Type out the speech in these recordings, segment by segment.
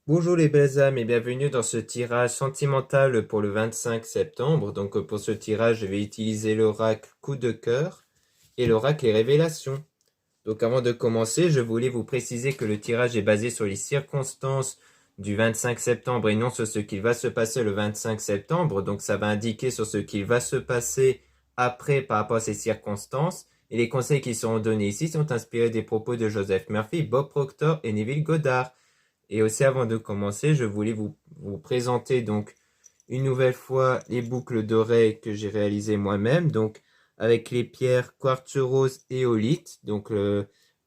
Bonjour les belles âmes et bienvenue dans ce tirage sentimental pour le 25 septembre. Donc pour ce tirage, je vais utiliser l'oracle coup de cœur et l'oracle les révélations. Donc avant de commencer, je voulais vous préciser que le tirage est basé sur les circonstances du 25 septembre et non sur ce qu'il va se passer le 25 septembre. Donc ça va indiquer sur ce qu'il va se passer après par rapport à ces circonstances. Et les conseils qui seront donnés ici sont inspirés des propos de Joseph Murphy, Bob Proctor et Neville Goddard. Et aussi avant de commencer, je voulais vous présenter donc une nouvelle fois les boucles d'oreilles que j'ai réalisées moi-même, donc avec les pierres quartz rose et éolite, donc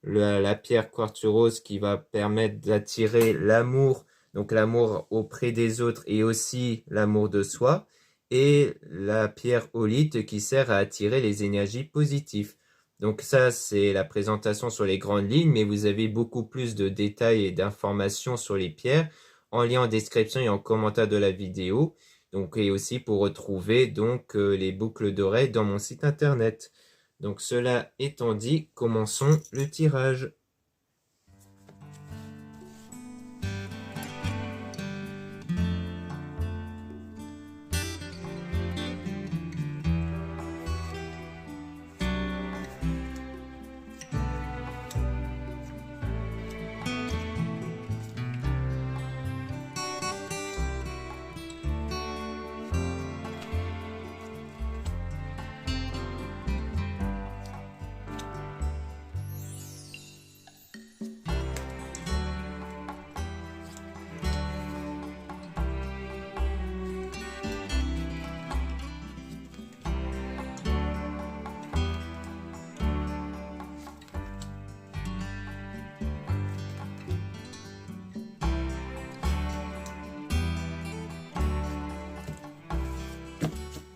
la pierre quartz rose qui va permettre d'attirer l'amour, donc l'amour auprès des autres et aussi l'amour de soi, et la pierre olite qui sert à attirer les énergies positives. Donc ça, c'est la présentation sur les grandes lignes, mais vous avez beaucoup plus de détails et d'informations sur les pierres en lien en description et en commentaire de la vidéo. Donc, et aussi pour retrouver donc les boucles d'oreilles dans mon site internet. Donc cela étant dit, commençons le tirage.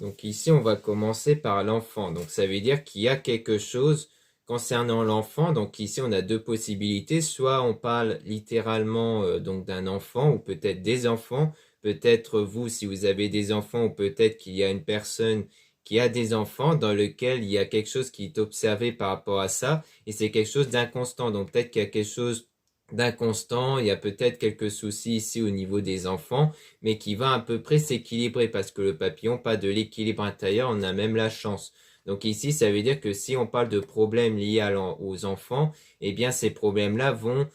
Donc ici, on va commencer par l'enfant. Donc ça veut dire qu'il y a quelque chose concernant l'enfant. Donc ici, on a deux possibilités. Soit on parle littéralement donc d'un enfant ou peut-être des enfants. Peut-être vous, si vous avez des enfants, ou peut-être qu'il y a une personne qui a des enfants dans lequel il y a quelque chose qui est observé par rapport à ça. Et c'est quelque chose d'inconstant. Donc peut-être qu'il y a quelque chose d'inconstant. Il y a peut-être quelques soucis ici au niveau des enfants, mais qui va à peu près s'équilibrer parce que le papillon, pas de l'équilibre intérieur, on a même la chance. Donc ici, ça veut dire que si on parle de problèmes liés aux enfants, eh bien ces problèmes-là vont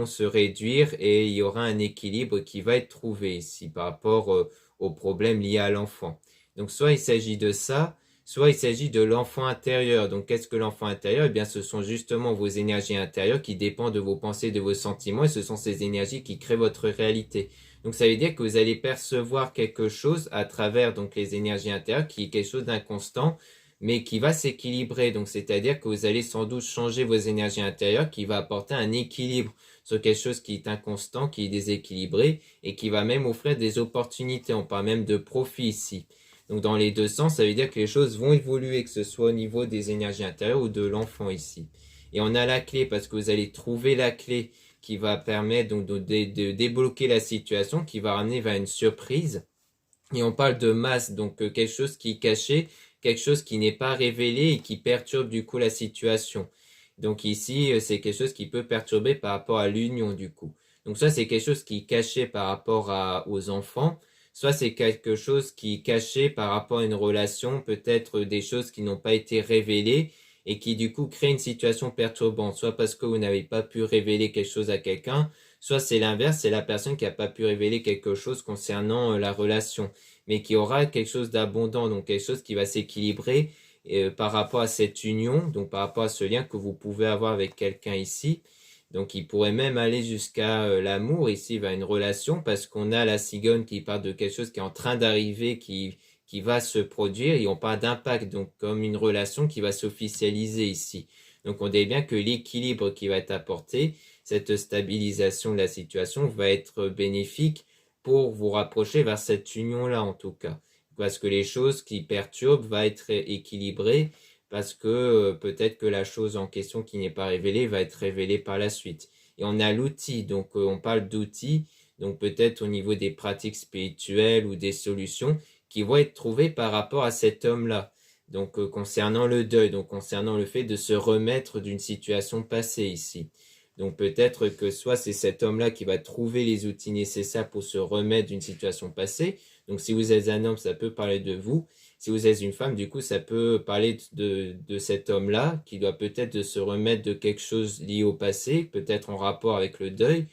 se réduire et il y aura un équilibre qui va être trouvé ici par rapport aux problèmes liés à l'enfant. Donc soit il s'agit de ça, soit il s'agit de l'enfant intérieur. Donc qu'est-ce que l'enfant intérieur? Eh bien ce sont justement vos énergies intérieures qui dépendent de vos pensées, de vos sentiments et ce sont ces énergies qui créent votre réalité. Donc ça veut dire que vous allez percevoir quelque chose à travers donc les énergies intérieures qui est quelque chose d'inconstant mais qui va s'équilibrer. Donc c'est-à-dire que vous allez sans doute changer vos énergies intérieures qui va apporter un équilibre sur quelque chose qui est inconstant, qui est déséquilibré et qui va même offrir des opportunités. On parle même de profit ici. Donc dans les deux sens, ça veut dire que les choses vont évoluer, que ce soit au niveau des énergies intérieures ou de l'enfant ici. Et on a la clé parce que vous allez trouver la clé qui va permettre donc de débloquer la situation, qui va ramener vers une surprise. Et on parle de masse, donc quelque chose qui est caché, quelque chose qui n'est pas révélé et qui perturbe du coup la situation. Donc ici, c'est quelque chose qui peut perturber par rapport à l'union du coup. Donc ça, c'est quelque chose qui est caché par rapport aux enfants. Soit c'est quelque chose qui est caché par rapport à une relation, peut-être des choses qui n'ont pas été révélées et qui du coup créent une situation perturbante. Soit parce que vous n'avez pas pu révéler quelque chose à quelqu'un, soit c'est l'inverse, c'est la personne qui n'a pas pu révéler quelque chose concernant la relation, mais qui aura quelque chose d'abondant, donc quelque chose qui va s'équilibrer par rapport à cette union, donc par rapport à ce lien que vous pouvez avoir avec quelqu'un ici. Donc il pourrait même aller jusqu'à l'amour ici, vers une relation, parce qu'on a la cigogne qui parle de quelque chose qui est en train d'arriver, qui va se produire, et on parle d'impact, donc comme une relation qui va s'officialiser ici. Donc on dit bien que l'équilibre qui va être apporté, cette stabilisation de la situation va être bénéfique pour vous rapprocher vers cette union-là en tout cas. Parce que les choses qui perturbent vont être équilibrées parce que peut-être que la chose en question qui n'est pas révélée va être révélée par la suite. Et on a l'outil, donc on parle d'outils, donc peut-être au niveau des pratiques spirituelles ou des solutions qui vont être trouvées par rapport à cet homme-là. Donc concernant le deuil, donc concernant le fait de se remettre d'une situation passée ici. Donc peut-être que soit c'est cet homme-là qui va trouver les outils nécessaires pour se remettre d'une situation passée. Donc si vous êtes un homme, ça peut parler de vous. Si vous êtes une femme, du coup, ça peut parler de cet homme-là qui doit peut-être de se remettre de quelque chose lié au passé, peut-être en rapport avec le deuil.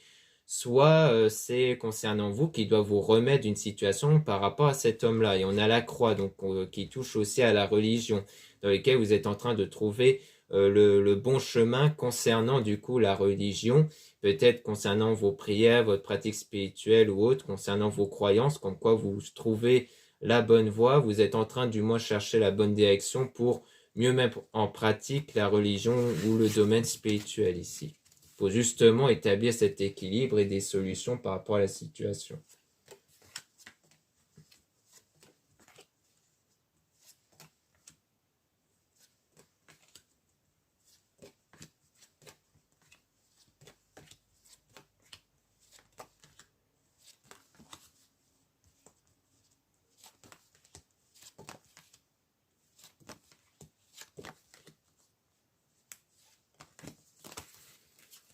Soit c'est concernant vous qui doit vous remettre d'une situation par rapport à cet homme-là. Et on a la croix, donc qui touche aussi à la religion, dans laquelle vous êtes en train de trouver le bon chemin concernant du coup la religion, peut-être concernant vos prières, votre pratique spirituelle ou autre, concernant vos croyances, comme quoi vous trouvez la bonne voie, vous êtes en train du moins chercher la bonne direction pour mieux mettre en pratique la religion ou le domaine spirituel ici. Pour justement établir cet équilibre et des solutions par rapport à la situation.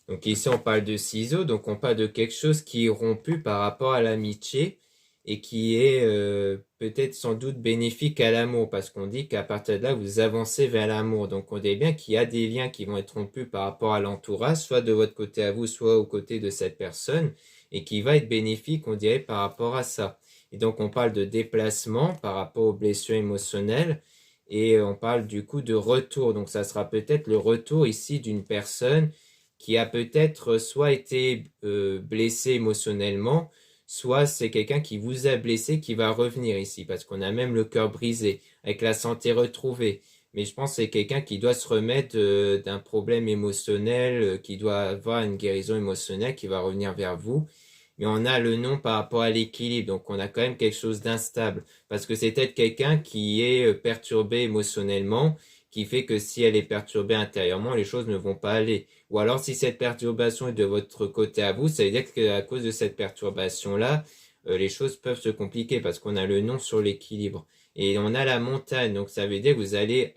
Donc ici, on parle de ciseaux, donc on parle de quelque chose qui est rompu par rapport à l'amitié et qui est peut-être sans doute bénéfique à l'amour, parce qu'on dit qu'à partir de là, vous avancez vers l'amour. Donc on dit bien qu'il y a des liens qui vont être rompus par rapport à l'entourage, soit de votre côté à vous, soit au côté de cette personne, et qui va être bénéfique, on dirait, par rapport à ça. Et donc on parle de déplacement par rapport aux blessures émotionnelles, et on parle du coup de retour. Donc ça sera peut-être le retour ici d'une personne qui a peut-être soit été blessé émotionnellement, soit c'est quelqu'un qui vous a blessé qui va revenir ici, parce qu'on a même le cœur brisé, avec la santé retrouvée. Mais je pense que c'est quelqu'un qui doit se remettre d'un problème émotionnel, qui doit avoir une guérison émotionnelle, qui va revenir vers vous. Mais on a le nom par rapport à l'équilibre, donc on a quand même quelque chose d'instable, parce que c'est peut-être quelqu'un qui est perturbé émotionnellement, qui fait que si elle est perturbée intérieurement, les choses ne vont pas aller. Ou alors si cette perturbation est de votre côté à vous, ça veut dire qu'à cause de cette perturbation-là, les choses peuvent se compliquer parce qu'on a le nom sur l'équilibre. Et on a la montagne, donc ça veut dire que vous allez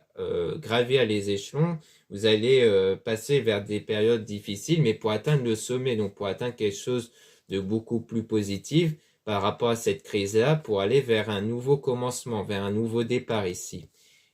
gravir les échelons, vous allez passer vers des périodes difficiles, mais pour atteindre le sommet, donc pour atteindre quelque chose de beaucoup plus positif par rapport à cette crise-là, pour aller vers un nouveau commencement, vers un nouveau départ ici.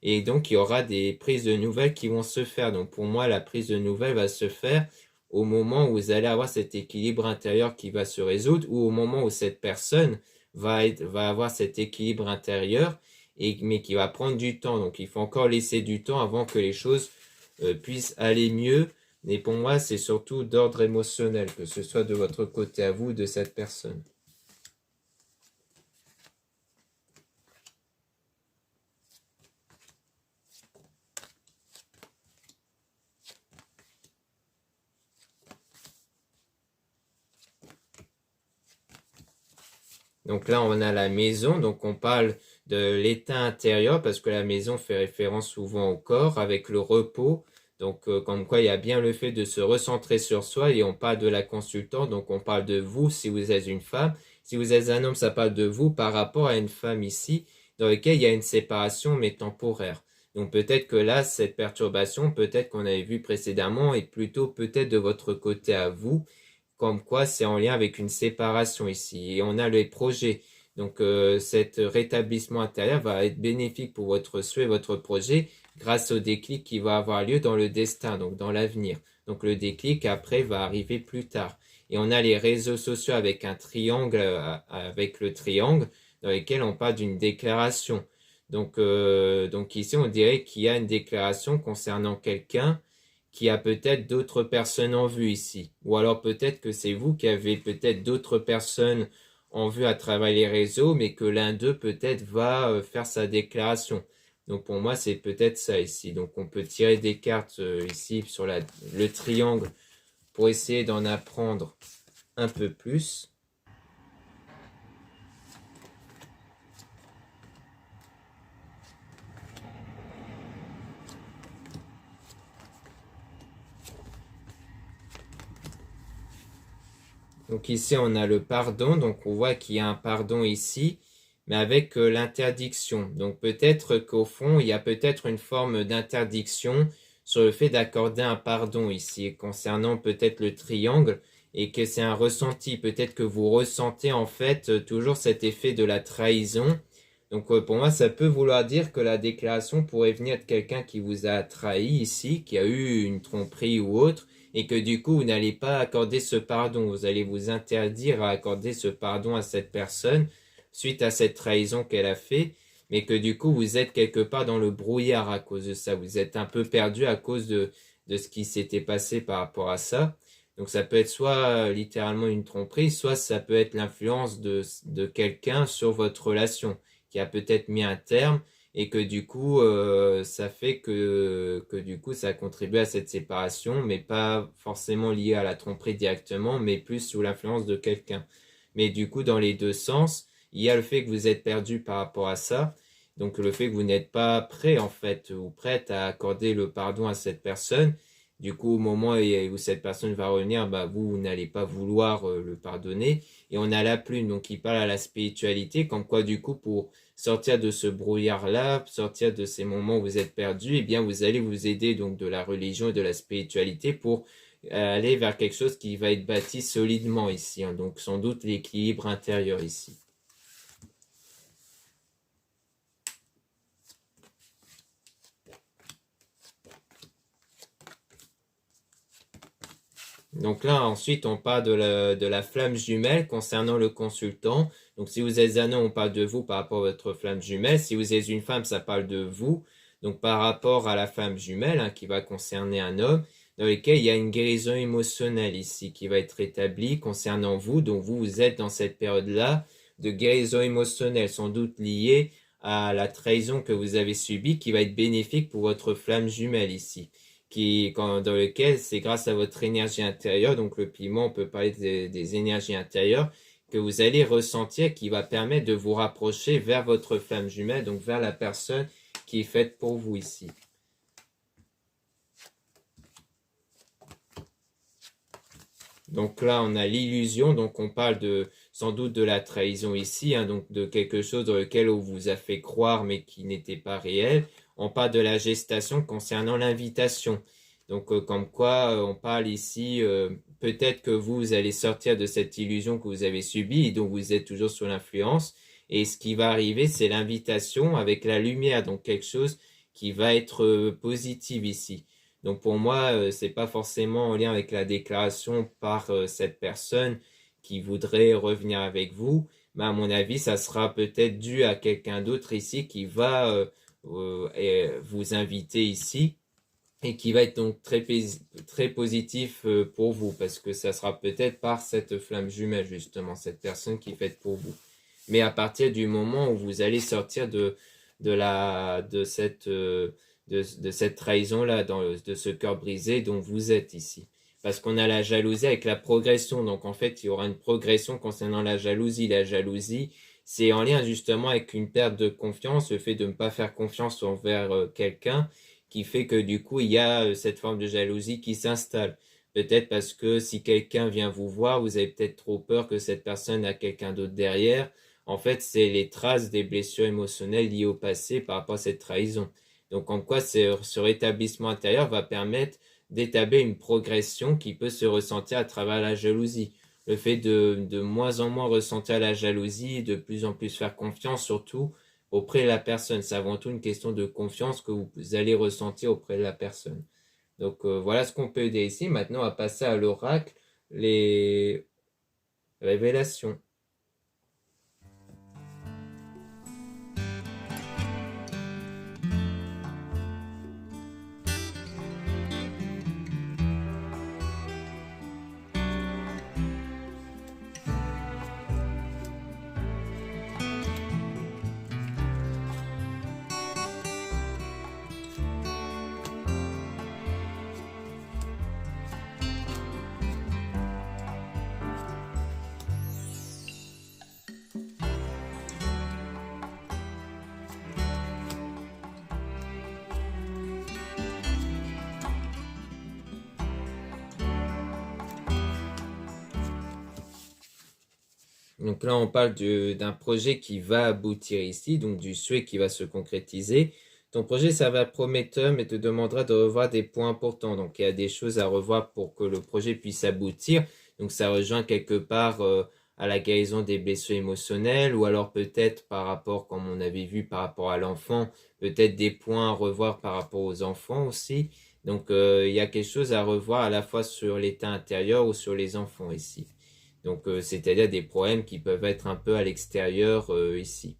Et donc, il y aura des prises de nouvelles qui vont se faire. Donc, pour moi, la prise de nouvelles va se faire au moment où vous allez avoir cet équilibre intérieur qui va se résoudre ou au moment où cette personne va avoir cet équilibre intérieur, mais qui va prendre du temps. Donc, il faut encore laisser du temps avant que les choses puissent aller mieux. Mais pour moi, c'est surtout d'ordre émotionnel, que ce soit de votre côté à vous ou de cette personne. Donc là, on a la maison, donc on parle de l'état intérieur parce que la maison fait référence souvent au corps avec le repos. Donc comme quoi il y a bien le fait de se recentrer sur soi et on parle de la consultante, donc on parle de vous si vous êtes une femme. Si vous êtes un homme, ça parle de vous par rapport à une femme ici dans laquelle il y a une séparation mais temporaire. Donc peut-être que là, cette perturbation, peut-être qu'on avait vu précédemment, est plutôt peut-être de votre côté à vous comme quoi c'est en lien avec une séparation ici. Et on a les projets. Donc cet rétablissement intérieur va être bénéfique pour votre souhait, votre projet, grâce au déclic qui va avoir lieu dans le destin, donc dans l'avenir. Donc le déclic après va arriver plus tard. Et on a les réseaux sociaux avec un triangle, avec le triangle, dans lequel on parle d'une déclaration. Donc ici on dirait qu'il y a une déclaration concernant quelqu'un qui a peut-être d'autres personnes en vue ici. Ou alors peut-être que c'est vous qui avez peut-être d'autres personnes en vue à travers les réseaux, mais que l'un d'eux peut-être va faire sa déclaration. Donc pour moi, c'est peut-être ça ici. Donc on peut tirer des cartes ici sur le triangle pour essayer d'en apprendre un peu plus. Donc ici, on a le pardon. Donc on voit qu'il y a un pardon ici, mais avec l'interdiction. Donc peut-être qu'au fond, il y a peut-être une forme d'interdiction sur le fait d'accorder un pardon ici, concernant peut-être le triangle, et que c'est un ressenti. Peut-être que vous ressentez en fait toujours cet effet de la trahison. Donc pour moi, ça peut vouloir dire que la déclaration pourrait venir de quelqu'un qui vous a trahi ici, qui a eu une tromperie ou autre, et que du coup, vous n'allez pas accorder ce pardon. Vous allez vous interdire à accorder ce pardon à cette personne suite à cette trahison qu'elle a fait, mais que du coup, vous êtes quelque part dans le brouillard à cause de ça. Vous êtes un peu perdu à cause de ce qui s'était passé par rapport à ça. Donc ça peut être soit littéralement une tromperie, soit ça peut être l'influence de quelqu'un sur votre relation qui a peut-être mis un terme et que du coup ça fait que du coup ça a contribué à cette séparation, mais pas forcément lié à la tromperie directement, mais plus sous l'influence de quelqu'un. Mais du coup dans les deux sens, il y a le fait que vous êtes perdu par rapport à ça, donc le fait que vous n'êtes pas prêt en fait ou prête à accorder le pardon à cette personne. Du coup, au moment où cette personne va revenir, bah, vous n'allez pas vouloir le pardonner. Et on a la plume, donc il parle à la spiritualité, comme quoi du coup, pour sortir de ce brouillard-là, sortir de ces moments où vous êtes perdu, eh bien, vous allez vous aider donc de la religion et de la spiritualité pour aller vers quelque chose qui va être bâti solidement ici, hein. Donc, sans doute l'équilibre intérieur ici. Donc là, ensuite, on parle de la flamme jumelle concernant le consultant. Donc, si vous êtes un homme, on parle de vous par rapport à votre flamme jumelle. Si vous êtes une femme, ça parle de vous. Donc, par rapport à la flamme jumelle, hein, qui va concerner un homme, dans lequel il y a une guérison émotionnelle ici qui va être établie concernant vous. Donc, vous êtes dans cette période-là de guérison émotionnelle, sans doute liée à la trahison que vous avez subie, qui va être bénéfique pour votre flamme jumelle ici dans lequel c'est grâce à votre énergie intérieure, donc le piment, on peut parler des énergies intérieures, que vous allez ressentir qui va permettre de vous rapprocher vers votre flamme jumelle, donc vers la personne qui est faite pour vous ici. Donc là, on a l'illusion, donc on parle sans doute de la trahison ici, hein, donc de quelque chose dans lequel on vous a fait croire mais qui n'était pas réel. On parle de la gestation concernant l'invitation. Donc comme quoi on parle ici, peut-être que vous allez sortir de cette illusion que vous avez subie et dont vous êtes toujours sous l'influence. Et ce qui va arriver, c'est l'invitation avec la lumière, donc quelque chose qui va être positif ici. Donc pour moi, c'est pas forcément en lien avec la déclaration par cette personne qui voudrait revenir avec vous, mais à mon avis, ça sera peut-être dû à quelqu'un d'autre ici qui va vous inviter ici et qui va être donc très positif pour vous parce que ça sera peut-être par cette flamme jumelle justement, cette personne qui est faite pour vous. Mais à partir du moment où vous allez sortir de cette trahison-là, de ce cœur brisé dont vous êtes ici. Parce qu'on a la jalousie avec la progression. Donc en fait, il y aura une progression concernant la jalousie. La jalousie, c'est en lien justement avec une perte de confiance, le fait de ne pas faire confiance envers quelqu'un, qui fait que du coup, il y a cette forme de jalousie qui s'installe. Peut-être parce que si quelqu'un vient vous voir, vous avez peut-être trop peur que cette personne a quelqu'un d'autre derrière. En fait, c'est les traces des blessures émotionnelles liées au passé par rapport à cette trahison. Donc, en quoi ce rétablissement intérieur va permettre d'établir une progression qui peut se ressentir à travers la jalousie. Le fait de moins en moins ressentir la jalousie, de plus en plus faire confiance, surtout auprès de la personne. C'est avant tout une question de confiance que vous allez ressentir auprès de la personne. Donc, voilà ce qu'on peut aider ici. Maintenant, on va passer à l'oracle, les révélations. Donc là, on parle d'un projet qui va aboutir ici, donc du souhait qui va se concrétiser. ton projet ça va prometteur, mais te demandera de revoir des points importants. Donc il y a des choses à revoir pour que le projet puisse aboutir. Donc ça rejoint quelque part à la guérison des blessures émotionnelles, ou alors peut-être par rapport, comme on avait vu par rapport à l'enfant, peut-être des points à revoir par rapport aux enfants aussi. Donc il y a quelque chose à revoir à la fois sur l'état intérieur ou sur les enfants ici. Donc c'est-à-dire des problèmes qui peuvent être un peu à l'extérieur ici.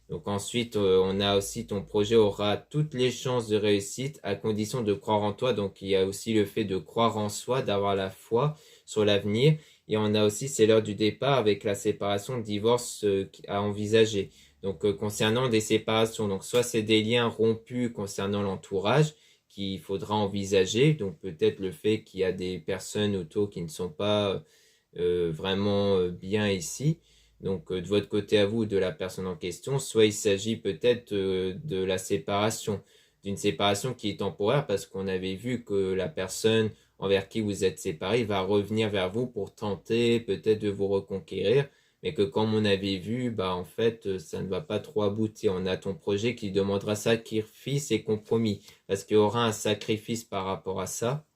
Donc ensuite, on a aussi ton projet aura toutes les chances de réussite à condition de croire en toi. Donc il y a aussi le fait de croire en soi, d'avoir la foi sur l'avenir. Et on a aussi, c'est l'heure du départ avec la séparation, le divorce à envisager. Donc concernant des séparations, donc soit c'est des liens rompus concernant l'entourage qu'il faudra envisager. Donc peut-être le fait qu'il y a des personnes autour qui ne sont pas vraiment bien ici. Donc de votre côté à vous, de la personne en question, soit il s'agit peut-être de la séparation, d'une séparation qui est temporaire parce qu'on avait vu que la personne envers qui vous êtes séparé va revenir vers vous pour tenter peut-être de vous reconquérir, mais que comme on avait vu, bah en fait ça ne va pas trop aboutir. On a ton projet qui demandera sacrifice et compromis parce qu'il y aura un sacrifice par rapport à ça.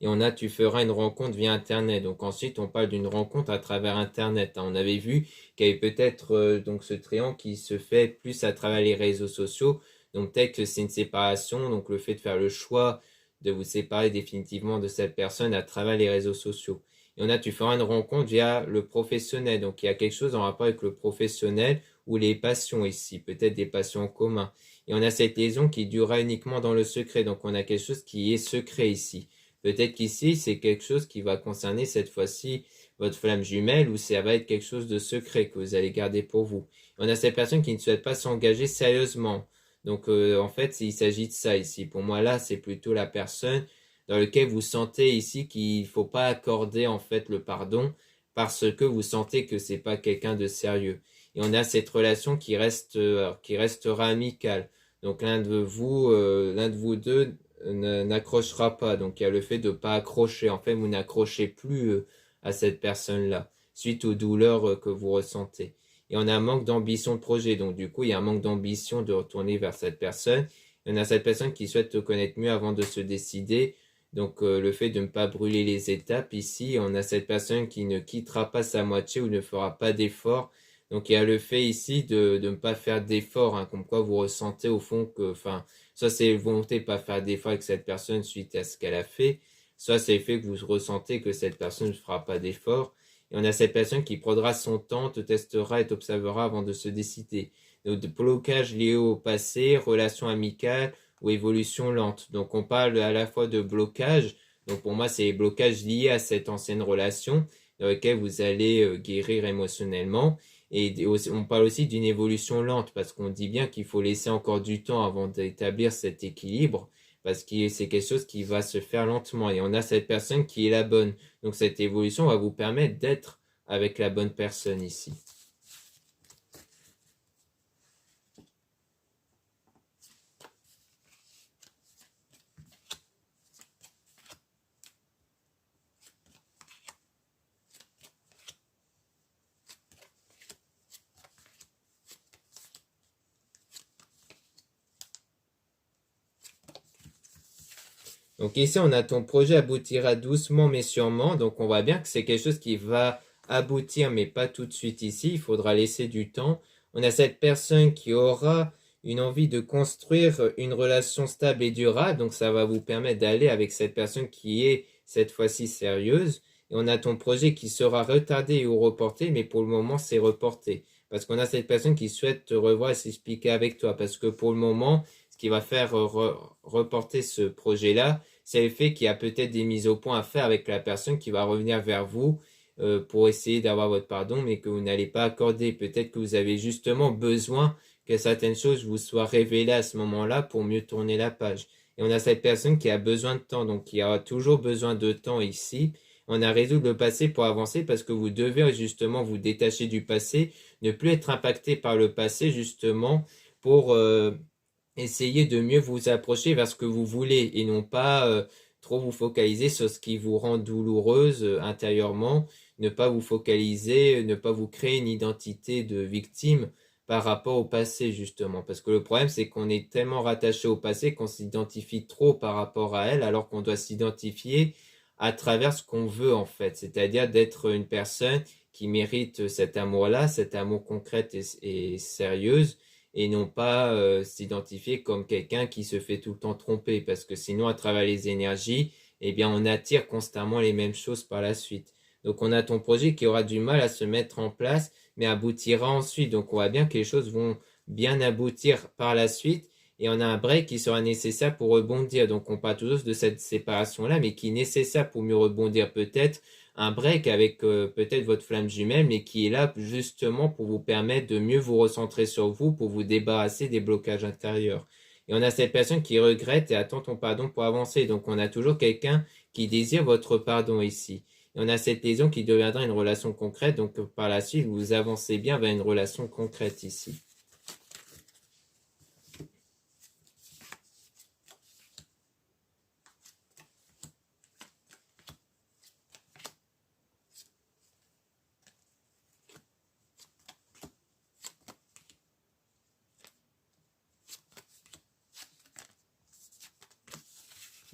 Et on a, tu feras une rencontre via Internet. Donc ensuite, on parle d'une rencontre à travers Internet. On avait vu qu'il y avait peut-être donc ce triangle qui se fait plus à travers les réseaux sociaux. Donc peut-être que c'est une séparation. Donc le fait de faire le choix de vous séparer définitivement de cette personne à travers les réseaux sociaux. Et on a, tu feras une rencontre via le professionnel. Donc il y a quelque chose en rapport avec le professionnel ou les passions ici, peut-être des passions en commun. Et on a cette liaison qui durera uniquement dans le secret. Donc on a quelque chose qui est secret ici. Peut-être qu'ici, c'est quelque chose qui va concerner cette fois-ci votre flamme jumelle ou ça va être quelque chose de secret que vous allez garder pour vous. On a ces personnes qui ne souhaitent pas s'engager sérieusement. Donc, en fait, il s'agit de ça ici. Pour moi, là, c'est plutôt la personne dans laquelle vous sentez ici qu'il ne faut pas accorder, en fait, le pardon parce que vous sentez que c'est pas quelqu'un de sérieux. Et on a cette relation qui restera amicale. Donc, l'un de vous deux n'accrochera pas. Donc il y a le fait de ne pas accrocher. En fait, vous n'accrochez plus à cette personne-là, suite aux douleurs que vous ressentez. Et on a un manque d'ambition de projet. Donc du coup, il y a un manque d'ambition de retourner vers cette personne. Et on a cette personne qui souhaite te connaître mieux avant de se décider. Donc le fait de ne pas brûler les étapes ici, on a cette personne qui ne quittera pas sa moitié ou ne fera pas d'effort. Donc il y a le fait ici de ne pas faire d'effort, hein, comme quoi vous ressentez au fond que, enfin, soit c'est volonté de ne pas faire d'effort avec cette personne suite à ce qu'elle a fait, soit c'est le fait que vous ressentez que cette personne ne fera pas d'effort. Et on a cette personne qui prendra son temps, te testera et t'observera avant de se décider. Donc, de blocage lié au passé, relation amicale ou évolution lente. Donc, on parle à la fois de blocage. Donc, pour moi, c'est les blocages liés à cette ancienne relation dans laquelle vous allez guérir émotionnellement. Et on parle aussi d'une évolution lente parce qu'on dit bien qu'il faut laisser encore du temps avant d'établir cet équilibre parce que c'est quelque chose qui va se faire lentement et on a cette personne qui est la bonne. Donc cette évolution va vous permettre d'être avec la bonne personne ici. Donc ici, on a ton projet aboutira doucement mais sûrement. Donc on voit bien que c'est quelque chose qui va aboutir mais pas tout de suite ici. Il faudra laisser du temps. On a cette personne qui aura une envie de construire une relation stable et durable. Donc ça va vous permettre d'aller avec cette personne qui est cette fois-ci sérieuse. Et on a ton projet qui sera retardé ou reporté, mais pour le moment c'est reporté. Parce qu'on a cette personne qui souhaite te revoir et s'expliquer avec toi. Parce que pour le moment, ce qui va faire reporter ce projet-là, c'est le fait qu'il y a peut-être des mises au point à faire avec la personne qui va revenir vers vous pour essayer d'avoir votre pardon, mais que vous n'allez pas accorder. Peut-être que vous avez justement besoin que certaines choses vous soient révélées à ce moment-là pour mieux tourner la page. Et on a cette personne qui a besoin de temps, donc qui aura toujours besoin de temps ici. On a résolu le passé pour avancer parce que vous devez justement vous détacher du passé, ne plus être impacté par le passé justement pour essayez de mieux vous approcher vers ce que vous voulez et non pas trop vous focaliser sur ce qui vous rend douloureuse intérieurement, ne pas vous focaliser, ne pas vous créer une identité de victime par rapport au passé, justement. Parce que le problème, c'est qu'on est tellement rattaché au passé qu'on s'identifie trop par rapport à elle, alors qu'on doit s'identifier à travers ce qu'on veut, en fait. C'est-à-dire d'être une personne qui mérite cet amour-là, cet amour concret et sérieuse, et non pas s'identifier comme quelqu'un qui se fait tout le temps tromper. Parce que sinon, à travers les énergies, eh bien, on attire constamment les mêmes choses par la suite. Donc, on a ton projet qui aura du mal à se mettre en place, mais aboutira ensuite. Donc, on voit bien que les choses vont bien aboutir par la suite. Et on a un break qui sera nécessaire pour rebondir. Donc, on parle toujours de cette séparation-là, mais qui est nécessaire pour mieux rebondir. Peut-être un break avec peut-être votre flamme jumelle, mais qui est là justement pour vous permettre de mieux vous recentrer sur vous, pour vous débarrasser des blocages intérieurs. Et on a cette personne qui regrette et attend ton pardon pour avancer. Donc, on a toujours quelqu'un qui désire votre pardon ici. Et on a cette liaison qui deviendra une relation concrète. Donc, par la suite, vous avancez bien vers une relation concrète ici.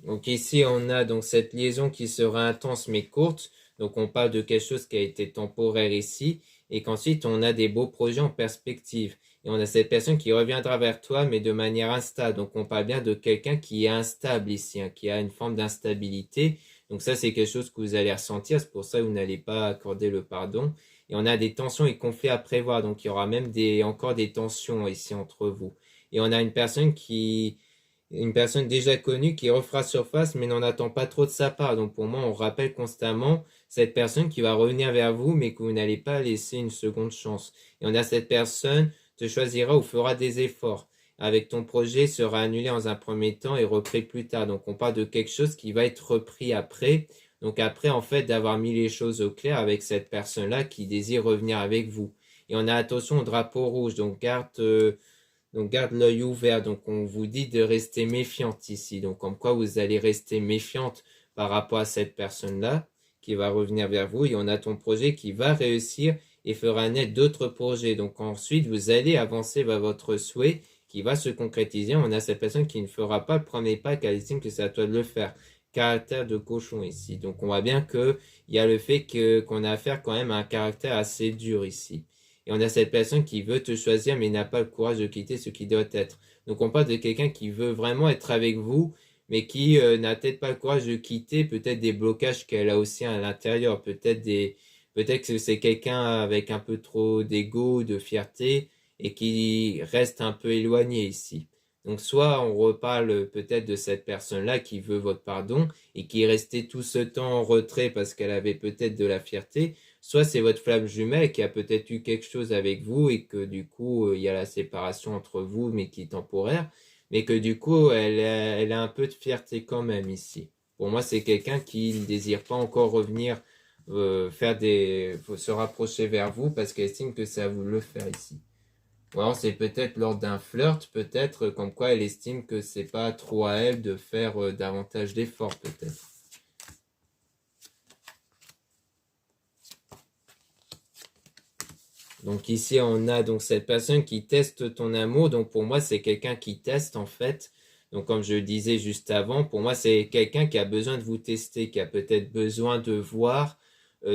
Donc ici, on a donc cette liaison qui sera intense mais courte. Donc on parle de quelque chose qui a été temporaire ici. Et qu'ensuite, on a des beaux projets en perspective. Et on a cette personne qui reviendra vers toi, mais de manière instable. Donc on parle bien de quelqu'un qui est instable ici, hein, qui a une forme d'instabilité. Donc ça, c'est quelque chose que vous allez ressentir. C'est pour ça que vous n'allez pas accorder le pardon. Et on a des tensions et conflits à prévoir. Donc il y aura même encore des tensions ici entre vous. Et on a une personne déjà connue qui refera surface mais n'en attend pas trop de sa part. Donc pour moi, on rappelle constamment cette personne qui va revenir vers vous mais que vous n'allez pas laisser une seconde chance. Et on a cette personne te choisira ou fera des efforts. Avec ton projet sera annulé dans un premier temps et repris plus tard. Donc on parle de quelque chose qui va être repris après. Donc après en fait d'avoir mis les choses au clair avec cette personne-là qui désire revenir avec vous. Et on a attention au drapeau rouge. Donc garde l'œil ouvert. Donc on vous dit de rester méfiante ici. Donc comme quoi vous allez rester méfiante par rapport à cette personne-là qui va revenir vers vous. Et on a ton projet qui va réussir et fera naître d'autres projets. Donc ensuite vous allez avancer vers votre souhait qui va se concrétiser. On a cette personne qui ne fera pas le premier pas, qu'elle estime que c'est à toi de le faire. Caractère de cochon ici. Donc on voit bien qu'il y a le fait qu'on a affaire quand même à un caractère assez dur ici. Et on a cette personne qui veut te choisir mais n'a pas le courage de quitter ce qui doit être. Donc on parle de quelqu'un qui veut vraiment être avec vous, mais qui n'a peut-être pas le courage de quitter peut-être des blocages qu'elle a aussi à l'intérieur. Peut-être que c'est quelqu'un avec un peu trop d'ego, de fierté, et qui reste un peu éloigné ici. Donc soit on reparle peut-être de cette personne-là qui veut votre pardon et qui est restée tout ce temps en retrait parce qu'elle avait peut-être de la fierté, soit c'est votre flamme jumelle qui a peut-être eu quelque chose avec vous et que du coup il y a la séparation entre vous mais qui est temporaire, mais que du coup elle a un peu de fierté quand même ici. Pour moi c'est quelqu'un qui ne désire pas encore revenir se rapprocher vers vous parce qu'elle estime que c'est à vous de le faire ici. Ou alors c'est peut-être lors d'un flirt, peut-être comme quoi elle estime que c'est pas trop à elle de faire davantage d'efforts peut-être. Donc ici on a donc cette personne qui teste ton amour. Donc pour moi c'est quelqu'un qui teste en fait. Donc comme je le disais juste avant, pour moi c'est quelqu'un qui a besoin de vous tester, qui a peut-être besoin de voir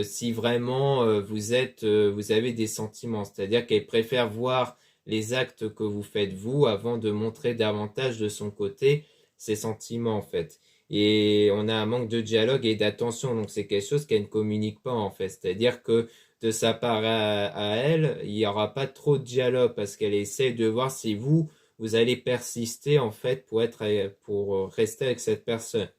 si vraiment vous avez des sentiments. C'est-à-dire qu'elle préfère voir les actes que vous faites vous avant de montrer davantage de son côté ses sentiments en fait. Et on a un manque de dialogue et d'attention. Donc c'est quelque chose qu'elle ne communique pas en fait. C'est-à-dire que de sa part à elle, il n'y aura pas trop de dialogue parce qu'elle essaie de voir si vous allez persister en fait pour rester avec cette personne.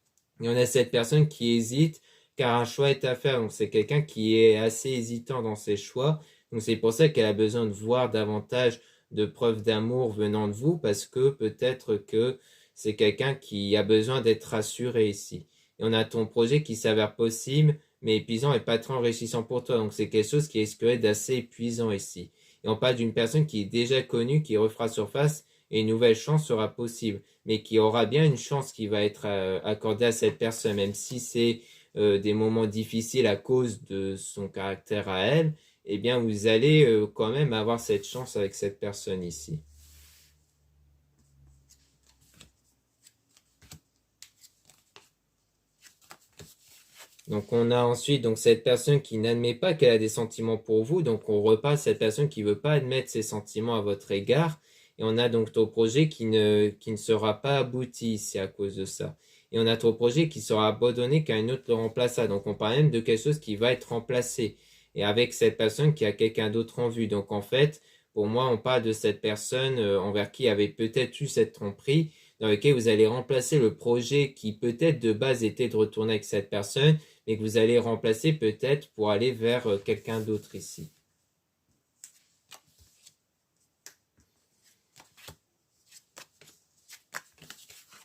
Et on a cette personne qui hésite car un choix est à faire. Donc c'est quelqu'un qui est assez hésitant dans ses choix. Donc c'est pour ça qu'elle a besoin de voir davantage de preuves d'amour venant de vous parce que peut-être que c'est quelqu'un qui a besoin d'être rassuré ici. Et on a ton projet qui s'avère possible mais épuisant et pas très enrichissant pour toi. Donc c'est quelque chose qui risquerait d'assez épuisant ici. Et on parle d'une personne qui est déjà connue, qui refera surface et une nouvelle chance sera possible. Mais qui aura bien une chance qui va être accordée à cette personne, même si c'est des moments difficiles à cause de son caractère à elle. eh bien vous allez quand même avoir cette chance avec cette personne ici. Donc on a ensuite donc cette personne qui n'admet pas qu'elle a des sentiments pour vous. Donc on repasse cette personne qui ne veut pas admettre ses sentiments à votre égard. Et on a donc ton projet qui ne sera pas abouti ici à cause de ça. Et on a ton projet qui sera abandonné car une autre le remplacera. Donc on parle même de quelque chose qui va être remplacé. Et avec cette personne qui a quelqu'un d'autre en vue. Donc en fait, pour moi, on parle de cette personne envers qui avait peut-être eu cette tromperie, dans lequel vous allez remplacer le projet qui peut-être de base était de retourner avec cette personne, mais que vous allez remplacer peut-être pour aller vers quelqu'un d'autre ici.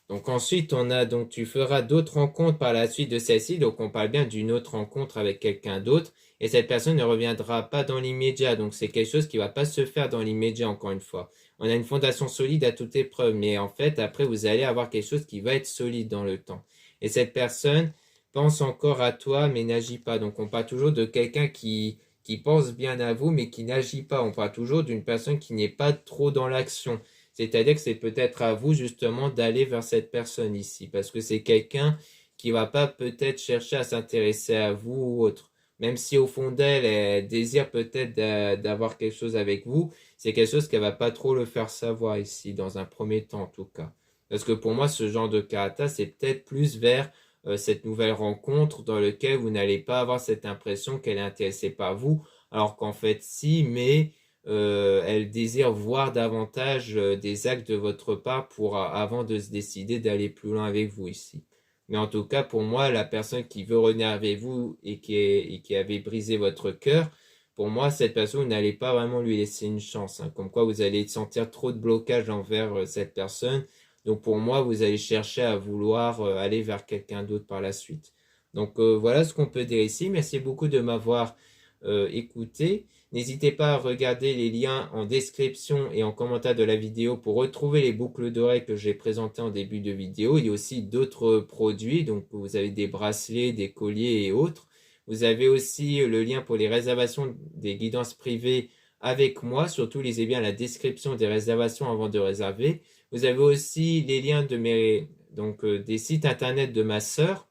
Donc ensuite, donc tu feras d'autres rencontres par la suite de celle-ci. Donc on parle bien d'une autre rencontre avec quelqu'un d'autre. Et cette personne ne reviendra pas dans l'immédiat. Donc c'est quelque chose qui ne va pas se faire dans l'immédiat, encore une fois. On a une fondation solide à toute épreuve. Mais en fait, après, vous allez avoir quelque chose qui va être solide dans le temps. Et cette personne pense encore à toi, mais n'agit pas. Donc on parle toujours de quelqu'un qui pense bien à vous, mais qui n'agit pas. On parle toujours d'une personne qui n'est pas trop dans l'action. C'est-à-dire que c'est peut-être à vous justement d'aller vers cette personne ici, parce que c'est quelqu'un qui va pas peut-être chercher à s'intéresser à vous ou autre. Même si au fond d'elle, elle désire peut-être d'avoir quelque chose avec vous, c'est quelque chose qu'elle va pas trop le faire savoir ici, dans un premier temps en tout cas. Parce que pour moi, ce genre de caractère, c'est peut-être plus vers cette nouvelle rencontre dans laquelle vous n'allez pas avoir cette impression qu'elle est intéressée par vous, alors qu'en fait si, mais elle désire voir davantage des actes de votre part avant de se décider d'aller plus loin avec vous ici. Mais en tout cas, pour moi, la personne qui veut revenir avec vous et qui avait brisé votre cœur, pour moi, cette personne, vous n'allez pas vraiment lui laisser une chance, hein. Comme quoi, vous allez sentir trop de blocage envers cette personne. Donc pour moi, vous allez chercher à vouloir aller vers quelqu'un d'autre par la suite. Donc voilà ce qu'on peut dire ici. Merci beaucoup de m'avoir écouté. N'hésitez pas à regarder les liens en description et en commentaire de la vidéo pour retrouver les boucles d'oreilles que j'ai présentées en début de vidéo. Il y a aussi d'autres produits, donc vous avez des bracelets, des colliers et autres. Vous avez aussi le lien pour les réservations des guidances privées avec moi. Surtout, lisez bien la description des réservations avant de réserver. Vous avez aussi les liens des sites internet de ma sœur,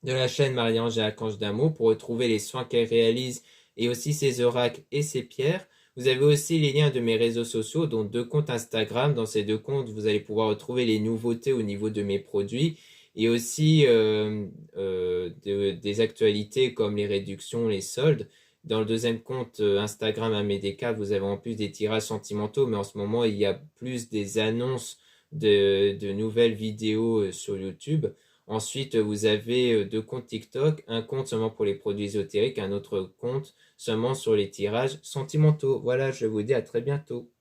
de la chaîne Marie-Ange et Archange d'amour pour retrouver les soins qu'elle réalise et aussi ses oracles et ses pierres. Vous avez aussi les liens de mes réseaux sociaux, dont 2 comptes Instagram. Dans ces 2 comptes, vous allez pouvoir retrouver les nouveautés au niveau de mes produits et aussi des actualités comme les réductions, les soldes. Dans le deuxième compte Instagram AméDesCartes, vous avez en plus des tirages sentimentaux, mais en ce moment, il y a plus des annonces de nouvelles vidéos sur YouTube. Ensuite, vous avez 2 comptes TikTok, un compte seulement pour les produits ésotériques, un autre compte seulement sur les tirages sentimentaux. Voilà, je vous dis à très bientôt.